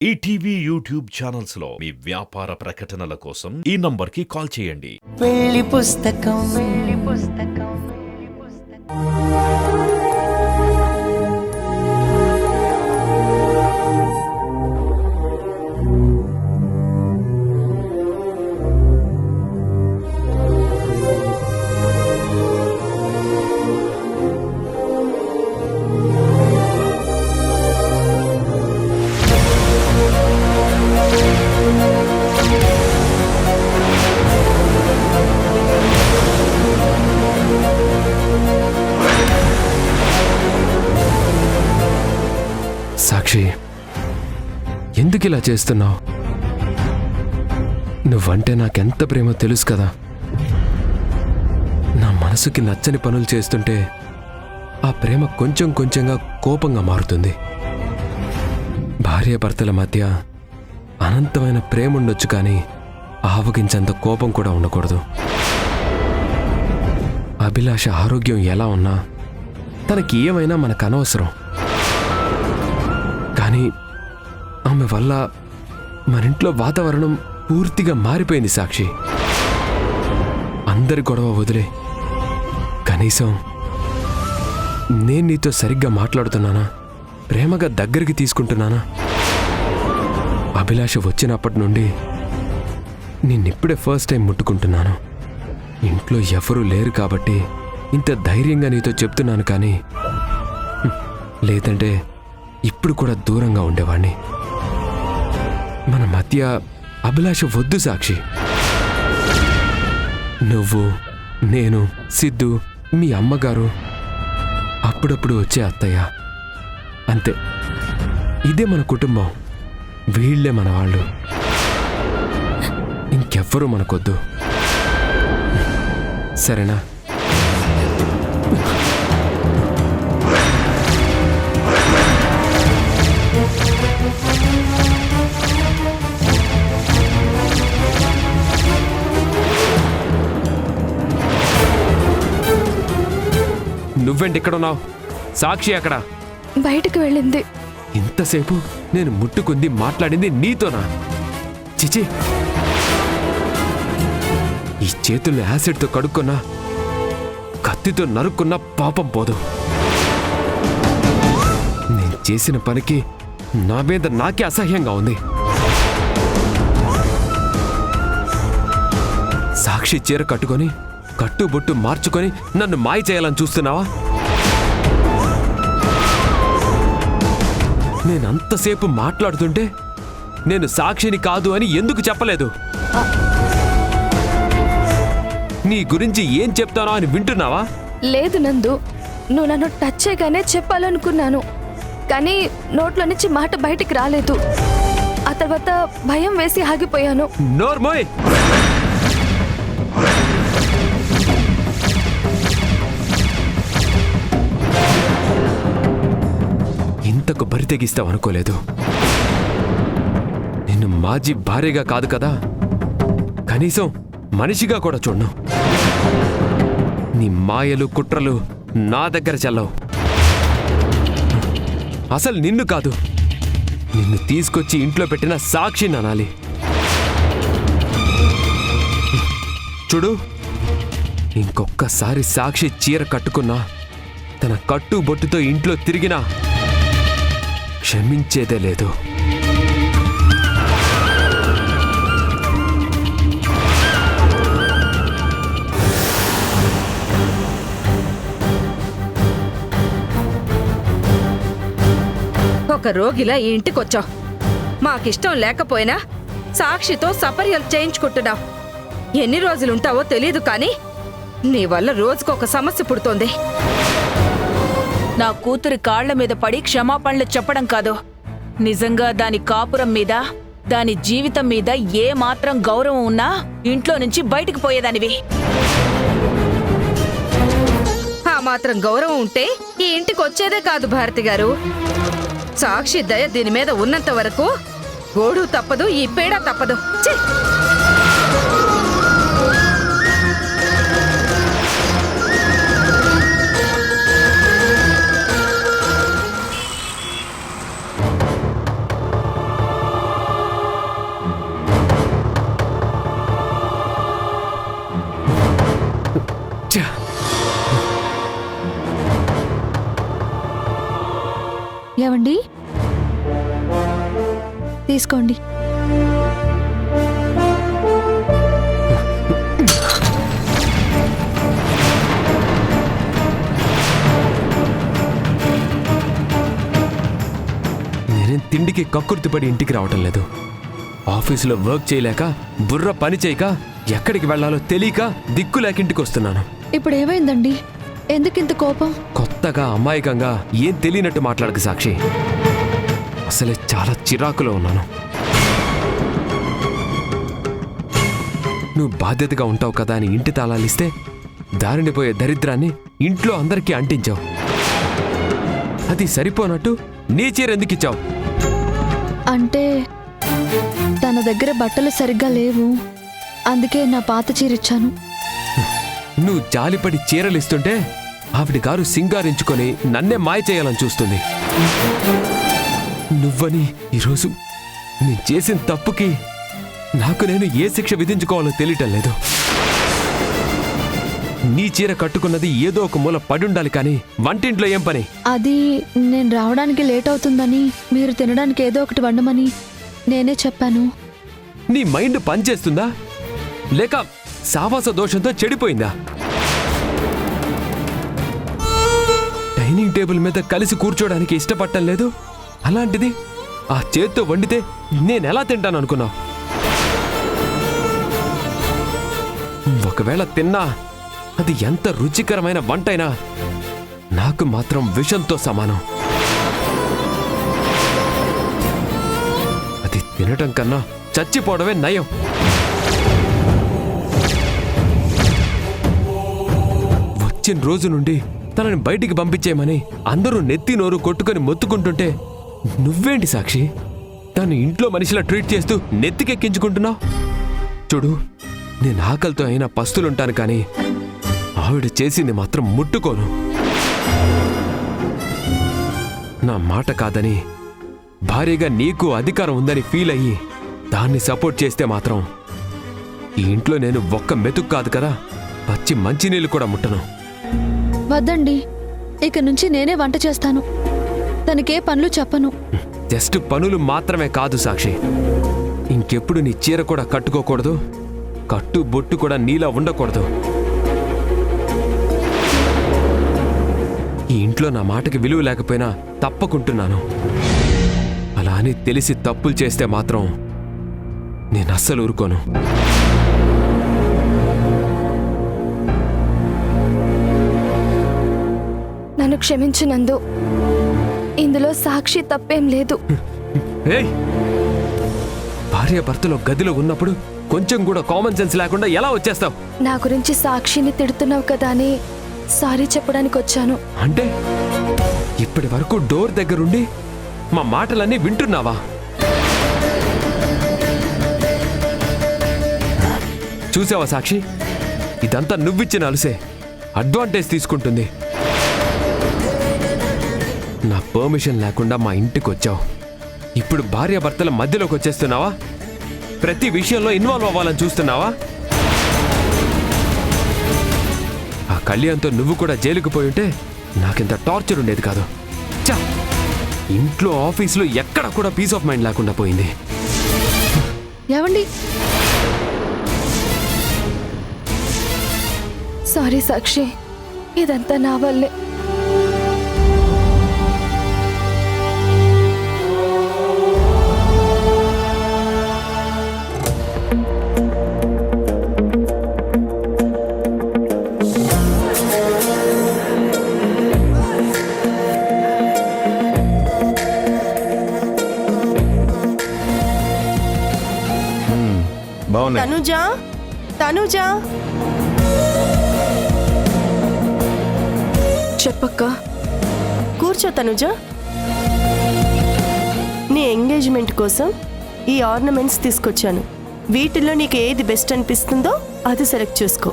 ETV YouTube channels లో మీ వ్యాపార ప్రకటనల కోసం ఈ నంబర్కి కాల్ చేయండి. పెళ్లి పుస్తకం సాక్షి, ఎందుకు ఇలా చేస్తున్నావు? నువ్వంటే నాకెంత ప్రేమో తెలుసు కదా. నా మనసుకి నచ్చని పనులు చేస్తుంటే ఆ ప్రేమ కొంచెం కొంచెంగా కోపంగా మారుతుంది. భార్యాభర్తల మధ్య అనంతమైన ప్రేమ ఉండొచ్చు, కానీ ఆవగించంత కోపం కూడా ఉండకూడదు. అభిలాష ఆరోగ్యం ఎలా ఉన్నా తనకి ఏమైనా మనకు అనవసరం. కానీ ఆమె వల్ల మన ఇంట్లో వాతావరణం పూర్తిగా మారిపోయింది సాక్షి. అందరి గొడవ వదిలే, కనీసం నేను నీతో సరిగ్గా మాట్లాడుతున్నానా, ప్రేమగా దగ్గరికి తీసుకుంటున్నానా? అభిలాష వచ్చినప్పటి నుండి నిన్నిప్పుడే ఫస్ట్ టైం ముట్టుకుంటున్నాను. ఇంట్లో ఎవరూ లేరు కాబట్టి ఇంత ధైర్యంగా నీతో చెప్తున్నాను, కానీ లేదంటే ఇప్పుడు కూడా దూరంగా ఉండేవాణ్ణి. మన మధ్య అభిలాష వద్దు సాక్షి. నువ్వు, నేను, సిద్ధు, మీ అమ్మగారు, అప్పుడప్పుడు వచ్చే అత్తయ్య, అంతే. ఇదే మన కుటుంబం. వీళ్లే మన వాళ్ళు. ఇంకెవ్వరూ మనకొద్దు, సరేనా? నువ్వేంటి ఇక్కడున్నావు? సాక్షి అక్కడ బయటకు వెళ్ళింది. ఇంతసేపు నేను ముట్టుకుంది, మాట్లాడింది నీతోనా? చిచి, ఈ చేతుల్ని యాసిడ్తో కడుక్కున్నా, కత్తితో నరుక్కున్నా పాపం పోదు. నేను చేసిన పనికి నా మీద నాకే అసహ్యంగా ఉంది. సాక్షి చీర కట్టుకొని కట్టుబొట్టు మార్చుకొని నన్ను మాయ చేయాలని చూస్తున్నావా? నేనంతసేపు మాట్లాడుతుంటే నేను సాక్షిని కాదు అని ఎందుకు చెప్పలేదు? నీ గురించి ఏం చెప్తానో అని వింటున్నావా? లేదు నందు, నువ్వు నన్ను టచ్ చేయగానే చెప్పాలనుకున్నాను, కానీ నోట్లో నుంచి మాట బయటికి రాలేదు. ఆ తర్వాత భయం వేసి ఆగిపోయాను. నోర్మోయ్! ఇంతకు బరి తెగిస్తావు అనుకోలేదు. నిన్ను మాజీ భార్యగా కాదు కదా, కనీసం మనిషిగా కూడా చూడను. నీ మాయలు కుట్రలు నా దగ్గర చెల్లవు. అసలు నిన్ను కాదు, నిన్ను తీసుకొచ్చి ఇంట్లో పెట్టిన సాక్షిని అనాలి. చూడు, ఇంకొక్కసారి సాక్షి చీర కట్టుకున్నా, తన కట్టు బొట్టుతో ఇంట్లో తిరిగినా క్షమించేదే లేదు. ఒక రోగిలా ఈ ఇంటికొచ్చావు. మాకిష్టం లేకపోయినా సాక్షితో సపర్యలు చేయించుకుంటున్నావు. ఎన్ని రోజులుంటావో తెలీదు, కానీ నీ వల్ల రోజుకొక సమస్య పుడుతోంది. నా కూతురి కాళ్ల మీద పడి క్షమాపణలు చెప్పడం కాదు, నిజంగా దాని కాపురం మీద, దాని జీవితం మీద ఏ మాత్రం గౌరవం ఉన్నా ఇంట్లో నుంచి బయటికి పోయేదానివి. ఆ మాత్రం గౌరవం ఉంటే ఈ ఇంటికి వచ్చేదే కాదు భారతి గారు. సాక్షి దయ దీని మీద ఉన్నంత వరకు గోడు తప్పదు, ఈ పేడ తప్పదు. ఛీ! ఏవండి తీసుకోండి. నేనేం తిండికి కక్కుర్తిపడి ఇంటికి రావటం లేదు. ఆఫీసులో వర్క్ చేయలేక, బుర్ర పని చేయక, ఎక్కడికి వెళ్లాలో తెలియక దిక్కు లేక ఇంటికి వస్తున్నాను. ఇప్పుడు ఏమైందండి? ఎందుకింత కోపం? కొత్తగా అమాయకంగా ఏం తెలియనట్టు మాట్లాడక సాక్షి. అసలే చాలా చిరాకులో ఉన్నాను. నువ్వు బాధ్యతగా ఉంటావు కదా అని ఇంటి తాళాలిస్తే దారిని పోయే దరిద్రాన్ని ఇంట్లో అందరికీ అంటించావు. అది సరిపోనట్టు నీ చీర ఎందుకు ఇచ్చావు? అంటే తన దగ్గర బట్టలు సరిగ్గా లేవు, అందుకే నా పాత చీర ఇచ్చాను. నువ్వు జాలిపడి చీరలు ఇస్తుంటే ఆవిడ గారు సింగారించుకొని నన్నే మాయ చేయాలని చూస్తుంది. నువ్వని ఈరోజు నేను చేసిన తప్పుకి నాకు నేను ఏ శిక్ష విధించుకోవాలో తెలియటం లేదు. నీ చీర కట్టుకున్నది ఏదో ఒక మూల పడుండాలి కానీ వంటింట్లో ఏం పని? అది నేను రావడానికి లేట్ అవుతుందని, మీరు తినడానికి ఏదో ఒకటి వండమని నేనే చెప్పాను. నీ మైండ్ పనిచేస్తుందా లేక సావాస దోషంతో చెడిపోయిందా? డైనింగ్ టేబుల్ మీద కలిసి కూర్చోడానికి ఇష్టపడటం లేదు, అలాంటిది ఆ చేత్తో వండితే నేనెలా తింటాను అనుకున్నావు? ఒకవేళ తిన్నా అది ఎంత రుచికరమైన వంటైనా నాకు మాత్రం విషంతో సమానం. అది తినటం కన్నా చచ్చిపోవడమే నయం. వచ్చిన రోజు నుండి తనని బయటికి పంపించేయమని అందరూ నెత్తి నోరు కొట్టుకొని మొత్తుకుంటుంటే నువ్వేంటి సాక్షి తను ఇంట్లో మనిషిలా ట్రీట్ చేస్తూ నెత్తికెక్కించుకుంటున్నావు? చూడు, నేను ఆకలితో అయినా పస్తులుంటాను కానీ ఆవిడ చేసింది మాత్రం ముట్టుకోను. నా మాట కాదని, భారీగా నీకు అధికారం ఉందని ఫీల్ అయ్యి దాన్ని సపోర్ట్ చేస్తే మాత్రం ఈ ఇంట్లో నేను ఒక్క మెతుకు కాదు కదా, పచ్చి మంచినీళ్ళు కూడా ముట్టను. వద్దండి, ఇక నుంచి నేనే వంట చేస్తాను. తనకే పనులు చెప్పను. జస్ట్ పనులు మాత్రమే కాదు సాక్షి, ఇంకెప్పుడు నీ చీర కూడా కట్టుకోకూడదు, కట్టు బొట్టు కూడా నీలా ఉండకూడదు. ఈ ఇంట్లో నా మాటకి విలువ లేకపోయినా తప్పకుంటున్నాను. అలా అని తెలిసి తప్పులు చేస్తే మాత్రం నేను అస్సలు ఊరుకోను. నన్ను క్షమించినందు, ఇందులో సాక్షి తప్పేం లేదు. ఏయ్, భార్యాభర్తలో గదిలో ఉన్నప్పుడు కొంచెం కూడా కామన్ సెన్స్ లేకుండా ఎలా వచ్చేస్తావు? నా గురించి సాక్షిని తిడుతున్నావు కదా అని సారీ చెప్పడానికి వచ్చాను. అంటే ఇప్పటి వరకు డోర్ దగ్గరుండి మా మాటలన్నీ వింటున్నావా? చూసావా సాక్షి, ఇదంతా నువ్విచ్చిన అలుసే అడ్వాంటేజ్ తీసుకుంటుంది. నా పర్మిషన్ లేకుండా మా ఇంటికి వచ్చావు. ఇప్పుడు భార్యాభర్తల మధ్యలోకి వచ్చేస్తున్నావా? ప్రతి విషయంలో ఇన్వాల్వ్ అవ్వాలని చూస్తున్నావా? ఆ కళ్యాణ్తో నువ్వు కూడా జైలుకు పోయి ఉంటే నాకింత టార్చర్ ఉండేది కాదు. చా, ఇంట్లో ఆఫీసులో ఎక్కడ కూడా పీస్ ఆఫ్ మైండ్ లేకుండా పోయింది. ఏవండి, సారీ సాక్షి, ఇదంతా నా వల్లే. తనుజా, తనుజా, చెప్పక్క. కూర్చో తనుజా. నీ ఎంగేజ్మెంట్ కోసం ఈ ఆర్నమెంట్స్ తీసుకొచ్చాను. వీటిల్లో నీకు ఏది బెస్ట్ అనిపిస్తుందో అది సెలెక్ట్ చేసుకో.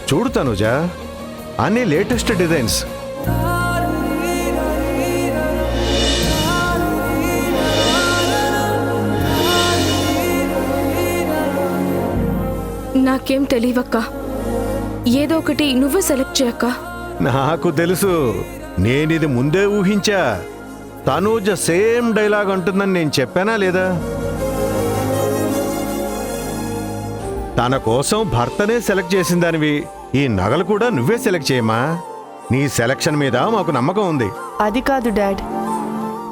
చూడు తనుజా, అన్ని లేటెస్ట్ డిజైన్స్. నాకేం తెలియవక్క. ఏదో ఒకటి నువ్వే సెలెక్ట్ చేయక్క. నాకు తెలుసు, నేనిది ముందే ఊహించా. తనూజ సేమ్ డైలాగ్ అంటుందని నేను చెప్పానా లేదా? తన కోసం భర్తనే సెలెక్ట్ చేసిందానివి, ఈ నగలు కూడా నువ్వే సెలెక్ట్ చేయమా. నీ సెలక్షన్ మీద మాకు నమ్మకం ఉంది. అది కాదు డాడ్,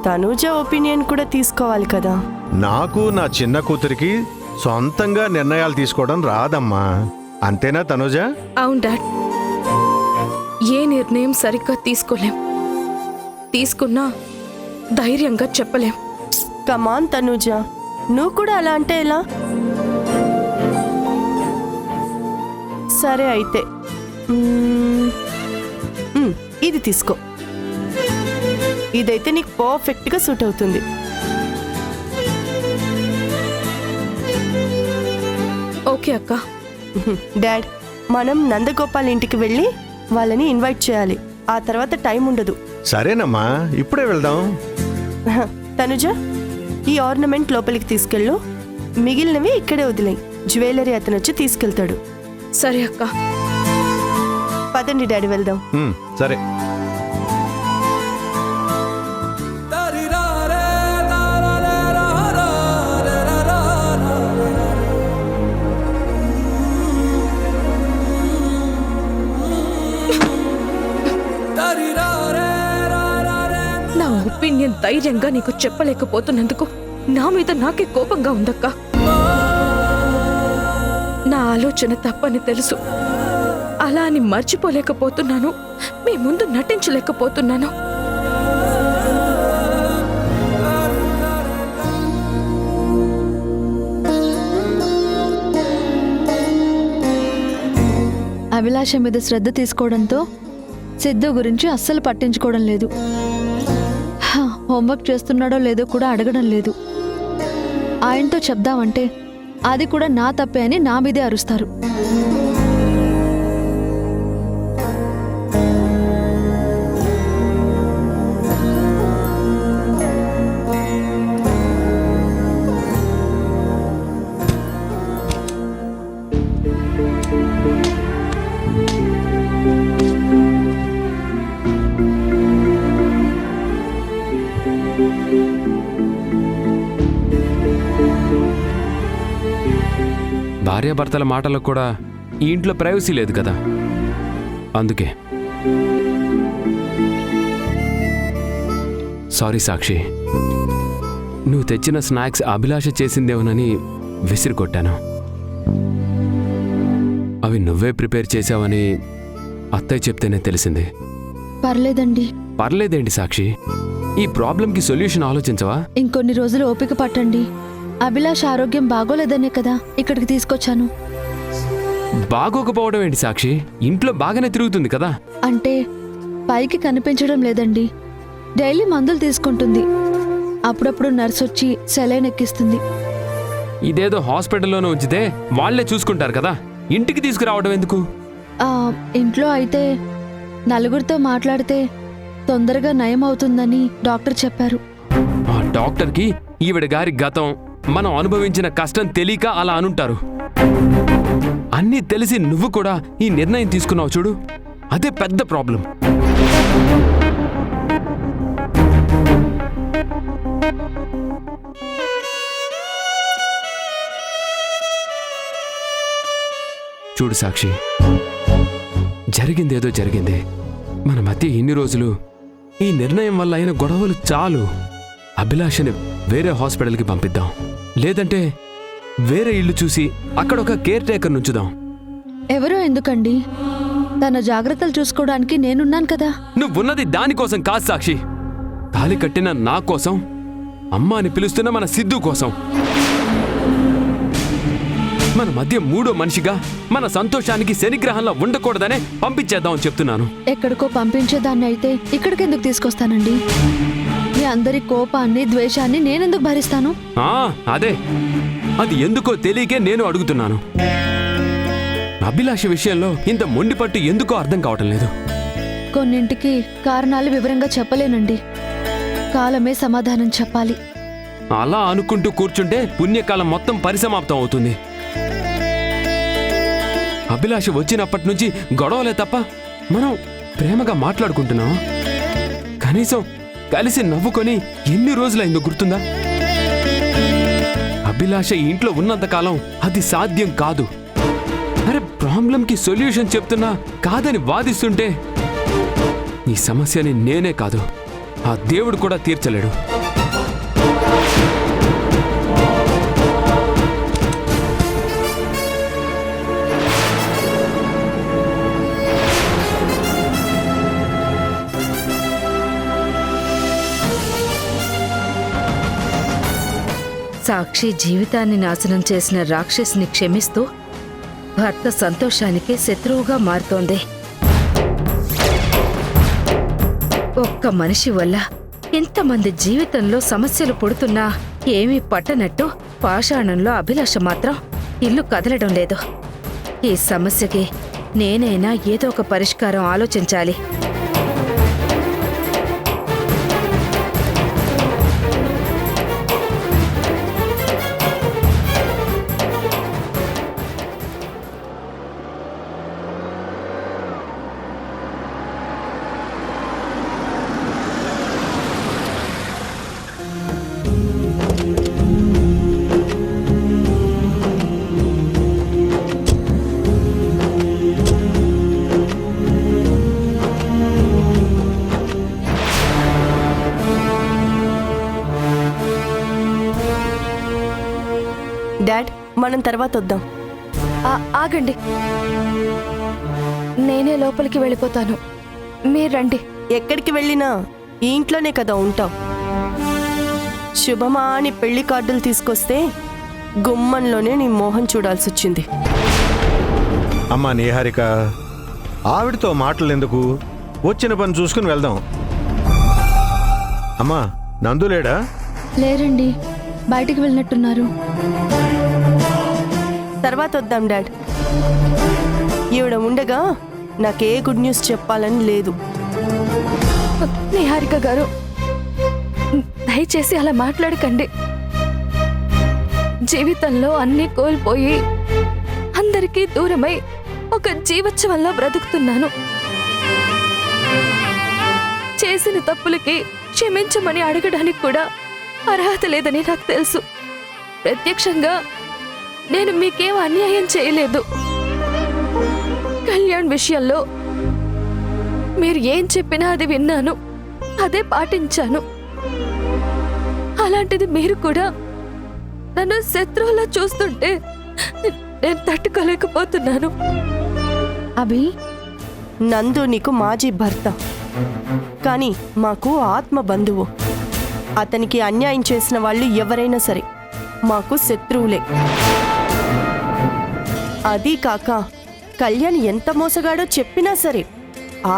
తనూజ ఒపీనియన్ కూడా తీసుకోవాలి కదా. నాకు నా చిన్న కూతురికి సొంతంగా నిర్ణయాలు తీసుకోవడం రాదమ్మా. అంతేనా తనూజ? అవును డాడ్, ఏ నిర్ణయం సరిగ్గా తీసుకోలేం, తీసుకున్నా ధైర్యంగా చెప్పలేం. కమాన్ తనూజ, నువ్వు కూడా అలా అంటే ఎలా? సరే అయితే ఇది తీసుకో. ఇదైతే నీకు పర్ఫెక్ట్గా సూట్ అవుతుంది. ఓకే అక్క. డాడ్, మనం నందగోపాల్ ఇంటికి వెళ్ళి వాళ్ళని ఇన్వైట్ చేయాలి. ఆ తర్వాత టైం ఉండదు. సరేనమ్మా, ఇప్పుడే వెళ్దాం. తనుజ, ఈ ఆర్నమెంట్ లోపలికి తీసుకెళ్ళు, మిగిలినవి ఇక్కడే వదిలేయి. జ్యువెలరీ అతను వచ్చి తీసుకెళ్తాడు. సరే అక్క. పదండి డాడీ, వెళ్దాం. సరే. నా ఒపీనియన్ ధైర్యంగా నీకు చెప్పలేకపోతున్నందుకు నా మీద నాకే కోపంగా ఉందక్క. నా ఆలోచన తప్పని తెలుసు, అలా అని మర్చిపోలేకపోతున్నాను, మీ ముందు నటించలేకపోతున్నాను. అభిలాష మీద శ్రద్ధ తీసుకోవడంతో సిద్ధు గురించి అస్సలు పట్టించుకోవడం లేదు. హోంవర్క్ చేస్తున్నాడో లేదో కూడా అడగడం లేదు. ఆయనతో చెప్దామంటే అది కూడా నా తప్పే అని నా మీదే అరుస్తారు. భార్యాభర్తల మాటలకు కూడా ఈ ఇంట్లో ప్రైవసీ లేదు కదా, అందుకే. సారీ సాక్షి, నువ్వు తెచ్చిన స్నాక్స్ అభిలాష చేసిందేమోనని విసిరికొట్టాను. అవి నువ్వే ప్రిపేర్ చేశావని అత్తయ్య చెప్తేనే తెలిసింది. పర్లేదండి. పర్లేదేంటి సాక్షి, ఈ ప్రాబ్లంకి సొల్యూషన్ ఆలోచించవా? ఇంకొన్ని రోజులు ఓపిక పట్టండి. అభిలాష్ ఆరోగ్యం బాగోలేదనే కదా ఇక్కడికి తీసుకొచ్చాను. బాగోకపోవడం ఏంటి సాక్షి, ఇంట్లో బాగానే తిరుగుతుంది కదా. అంటే పైకి కనిపించడం లేదండి. డైలీ మందులు తీసుకుంటుంది. అప్పుడప్పుడు నర్స్ వచ్చి సెలైన్ ఎక్కిస్తుంది. ఇదేదో హాస్పిటల్లోనే ఉంచితే వాళ్లే చూసుకుంటారు కదా, ఇంటికి తీసుకురావడం ఎందుకు? ఇంట్లో అయితే నలుగురితో మాట్లాడితే తొందరగా నయం అవుతుందని డాక్టర్ చెప్పారు. ఆ డాక్టర్కి ఈవిడ గారి గతం, మనం అనుభవించిన కష్టం తెలియక అలా అనుంటారు. అన్నీ తెలిసి నువ్వు కూడా ఈ నిర్ణయం తీసుకున్నావు చూడు, అదే పెద్ద ప్రాబ్లం. చూడు సాక్షి, జరిగిందేదో జరిగింది. మన మధ్య ఇన్ని రోజులు ఈ నిర్ణయం వల్ల అయిన గొడవలు చాలు. అభిలాషని వేరే హాస్పిటల్కి పంపిద్దాం, లేదంటే వేరే ఇల్లు చూసి అక్కడ ఒక కేర్ టేకర్ నుంచుదాం. ఎవరో ఎందుకండి, తన జాగ్రత్తలు చూసుకోవడానికి నేనున్నాను కదా. నువ్వున్నది దానికోసం కాదు సాక్షి, తాళి కట్టిన నా కోసం, అమ్మ అని పిలుస్తున్న మన సిద్ధు కోసం. మన మధ్య మూడో మనిషిగా మన సంతోషానికి శనిగ్రహంలో ఉండకూడదనే పంపించేద్దామని చెప్తున్నాను. ఎక్కడికో పంపించేదాన్ని అయితే ఇక్కడికెందుకు తీసుకొస్తానండి? మీ అందరి కోపాన్ని, ద్వేషాన్ని నేనెందుకు భరిస్తాను? అదే, అది ఎందుకో తెలియకే నేను అడుగుతున్నాను. అభిలాష విషయంలో ఇంత మొండిపట్టు ఎందుకో అర్థం కావటం లేదు. కొన్నింటికి కారణాలు వివరంగా చెప్పలేనండి, కాలమే సమాధానం చెప్పాలి. అలా అనుకుంటూ కూర్చుంటే పుణ్యకాలం మొత్తం పరిసమాప్తం అవుతుంది. అభిలాష వచ్చినప్పటి నుంచి గొడవలే తప్ప మనం ప్రేమగా మాట్లాడుకుంటున్నాం. కనీసం కలిసి నవ్వుకొని ఎన్ని రోజులైందో గుర్తుందా? అభిలాష ఈ ఇంట్లో ఉన్నంతకాలం అది సాధ్యం కాదు. అరే, ప్రాబ్లంకి సొల్యూషన్ చెప్తున్నా కాదని వాదిస్తుంటే ఈ సమస్యని నేనే కాదు, ఆ దేవుడు కూడా తీర్చలేడు. సాక్షి జీవితాన్ని నాశనం చేసిన రాక్షసిని క్షమిస్తూ భర్త సంతోషానికి శత్రువుగా మారుతోంది. ఒక్క మనిషి వల్ల ఇంతమంది జీవితంలో సమస్యలు పుడుతున్నా ఏమీ పట్టనట్టు పాషాణంలో అభిలాష మాత్రం ఇల్లు కదలడం లేదు. ఈ సమస్యకి నేనైనా ఏదో ఒక పరిష్కారం ఆలోచించాలి. డాడ్, మనం తర్వాత వద్దాం. ఆగండి, నేనే లోపలికి వెళ్ళిపోతాను, మీరు రండి. ఎక్కడికి వెళ్ళినా ఈ ఇంట్లోనే కదా ఉంటావు. శుభమా అని పెళ్లి కార్డులు తీసుకొస్తే గుమ్మంలోనే నీ మోహం చూడాల్సి వచ్చింది. అమ్మా నీహారిక, ఆవిడతో మాటలెందుకు, వచ్చిన పని చూసుకుని వెళ్దాం. అమ్మా నందులేడా? లేరండి, బయటికి వెళ్ళినట్టున్నారు. తర్వాత వద్దాం డాడ్. ఈవిడ ఉండగా నాకే గుడ్ న్యూస్ చెప్పాలని లేదు. నిహారిక గారు, దయచేసి అలా మాట్లాడకండి. జీవితంలో అన్నీ కోల్పోయి అందరికీ దూరమై ఒక జీవోత్సవంలో బ్రతుకుతున్నాను. చేసిన తప్పులకి క్షమించమని అడగడానికి కూడా అర్హత లేదని నాకు తెలుసు. ప్రత్యక్షంగా నేను మీకేం అన్యాయం చేయలేదు. కళ్యాణ్ విషయంలో మీరు ఏం చెప్పినా అది విన్నాను, అదే పాటించాను. అలాంటిది మీరు కూడా నన్ను శత్రువులా చూస్తుంటే నేను తట్టుకోలేకపోతున్నాను. అభి, నందు నీకు మాజీ భర్త, కానీ మాకు ఆత్మ బంధువు. అతనికి అన్యాయం చేసిన వాళ్ళు ఎవరైనా సరే మాకు శత్రువులే. అదీ కాక కళ్యాణ్ ఎంత మోసగాడో చెప్పినా సరే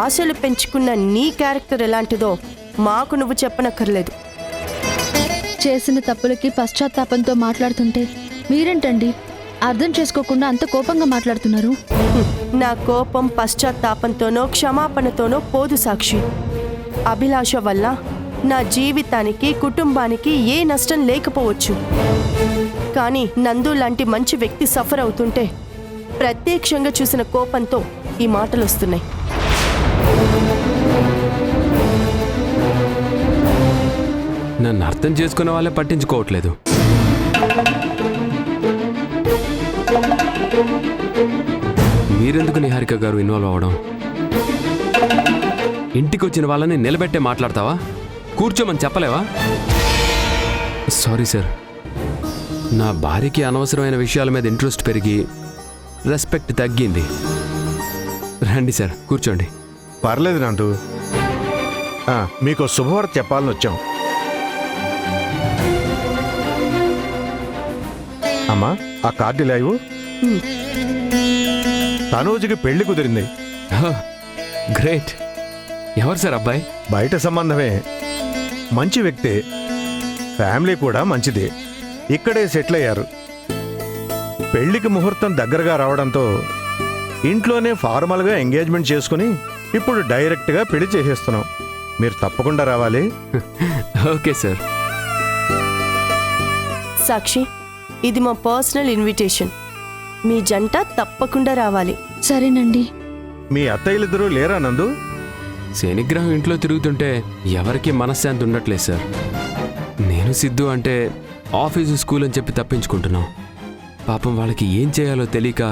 ఆశలు పెంచుకున్న నీ క్యారెక్టర్ ఎలాంటిదో మాకు నువ్వు చెప్పనక్కర్లేదు. చేసిన తప్పులకి పశ్చాత్తాపంతో మాట్లాడుతుంటే మీరేంటండి అర్థం చేసుకోకుండా అంత కోపంగా మాట్లాడుతున్నారు? నా కోపం పశ్చాత్తాపంతోనో క్షమాపణతోనో పోదు సాక్షి. అభిలాష వల్ల నా జీవితానికి కుటుంబానికి ఏ నష్టం లేకపోవచ్చు, కానీ నందు లాంటి మంచి వ్యక్తి సఫర్ అవుతుంటే ప్రత్యక్షంగా చూసిన కోపంతో ఈ మాటలు వస్తున్నాయి. నన్ను అర్థం చేసుకునే వాళ్ళే పట్టించుకోవట్లేదు. మీరెందుకు నిహారిక గారు ఇన్వాల్వ్ అవ్వడం? ఇంటికి వచ్చిన వాళ్ళని నిలబెట్టే మాట్లాడతావా? కూర్చోమని చెప్పలేవా? సారీ సార్, నా భార్యకి అనవసరమైన విషయాల మీద ఇంట్రెస్ట్ పెరిగి రెస్పెక్ట్ తగ్గింది. రండి సార్, కూర్చోండి. పర్లేదు నందు, మీకు శుభవార్త చెప్పాలని వచ్చాం. అమ్మా, ఆ కార్డు ఇలా ఇవ్వు. తనూజుకి పెళ్లి కుదిరింది. గ్రేట్. ఎవరు సార్ అబ్బాయి? బయట సంబంధమే, మంచి వ్యక్తే, ఫ్యామిలీ కూడా మంచిదే. ఇక్కడే సెటిల్ అయ్యారు. పెళ్లికి ముహూర్తం దగ్గరగా రావడంతో ఇంట్లోనే ఫార్మల్గా ఎంగేజ్మెంట్ చేసుకుని ఇప్పుడు డైరెక్ట్గా పెళ్లి చేసేస్తున్నాం. మీరు తప్పకుండా రావాలి. Okay sir. సాక్షి, ఇది మా పర్సనల్ ఇన్విటేషన్. మీ జంట తప్పకుండా రావాలి. సరేనండి. మీ అత్తయ్యలిద్దరూ లేరా నందు? శనిగ్రహం ఇంట్లో తిరుగుతుంటే ఎవరికీ మనశ్శాంతి ఉండట్లేదు సార్. నేను సిద్ధు అంటే ఆఫీసు స్కూల్ అని చెప్పి తప్పించుకుంటున్నాం. పాపం వాళ్ళకి ఏం చేయాలో తెలియక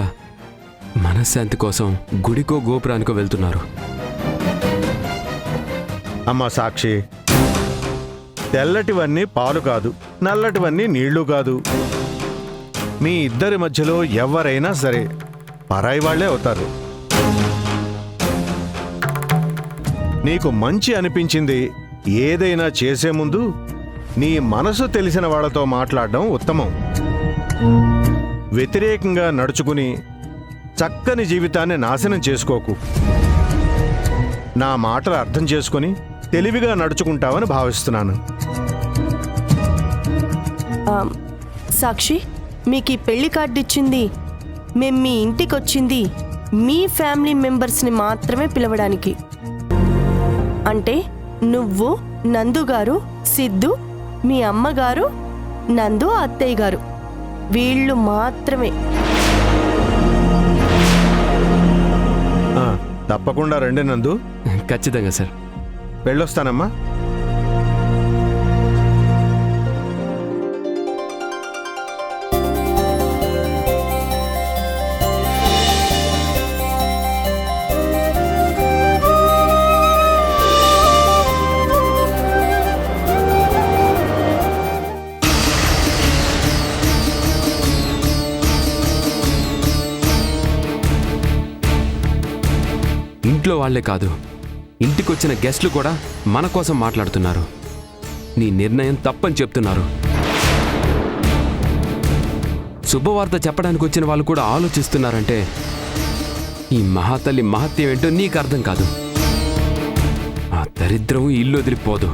మనశ్శాంతి కోసం గుడికో గోపురానికో వెళ్తున్నారు. అమ్మా సాక్షి, తెల్లటివన్నీ పాలు కాదు, నల్లటివన్నీ నీళ్లు కాదు. మీ ఇద్దరి మధ్యలో ఎవరైనా సరే పరాయి వాళ్లే అవుతారు. నీకు మంచి అనిపించింది ఏదైనా చేసే ముందు నీ మనసు తెలిసిన వాళ్ళతో మాట్లాడడం ఉత్తమం. వ్యతిరేకంగా నడుచుకుని చక్కని జీవితాన్ని నాశనం చేసుకోకు. నా మాటలు అర్థం చేసుకుని తెలివిగా నడుచుకుంటావని భావిస్తున్నాను. సాక్షి, మీకు ఈ పెళ్లి కార్డు ఇచ్చింది మేం మీ ఇంటికి వచ్చింది మీ ఫ్యామిలీ మెంబర్స్ని మాత్రమే పిలవడానికి. అంటే నువ్వు, నందు గారు, సిద్ధు, మీ అమ్మగారు, నందు అత్తయ్య గారు, వీళ్ళు మాత్రమే. తప్పకుండా రండి నందు. ఖచ్చితంగా సార్. వెళ్ళొస్తానమ్మా. ఇంట్లో వాళ్లే కాదు, ఇంటికొచ్చిన గెస్ట్లు కూడా మన కోసం మాట్లాడుతున్నారు. నీ నిర్ణయం తప్పని చెప్తున్నారు. శుభవార్త చెప్పడానికి వచ్చిన వాళ్ళు కూడా ఆలోచిస్తున్నారంటే ఈ మహాతల్లి మహత్యం ఏంటో నీకు అర్థం కాదు. ఆ దరిద్రం ఇల్లు వదిలిపోదు.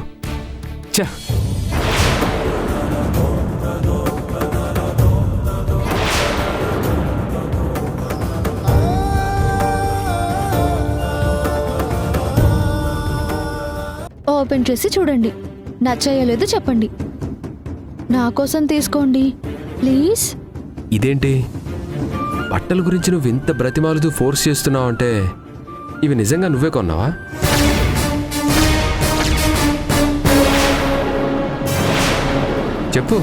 ఛ! ఓపెన్ చేసి చూడండి. నచ్చయ్యలేదు చెప్పండి. నా కోసం తీసుకోండి ప్లీజ్. ఇదేంటి, బట్టల గురించి నువ్వు ఇంత బ్రతిమాలుతూ ఫోర్స్ చేస్తున్నావు అంటే ఇవి నిజంగా నువ్వే కొన్నావా? చెప్పు.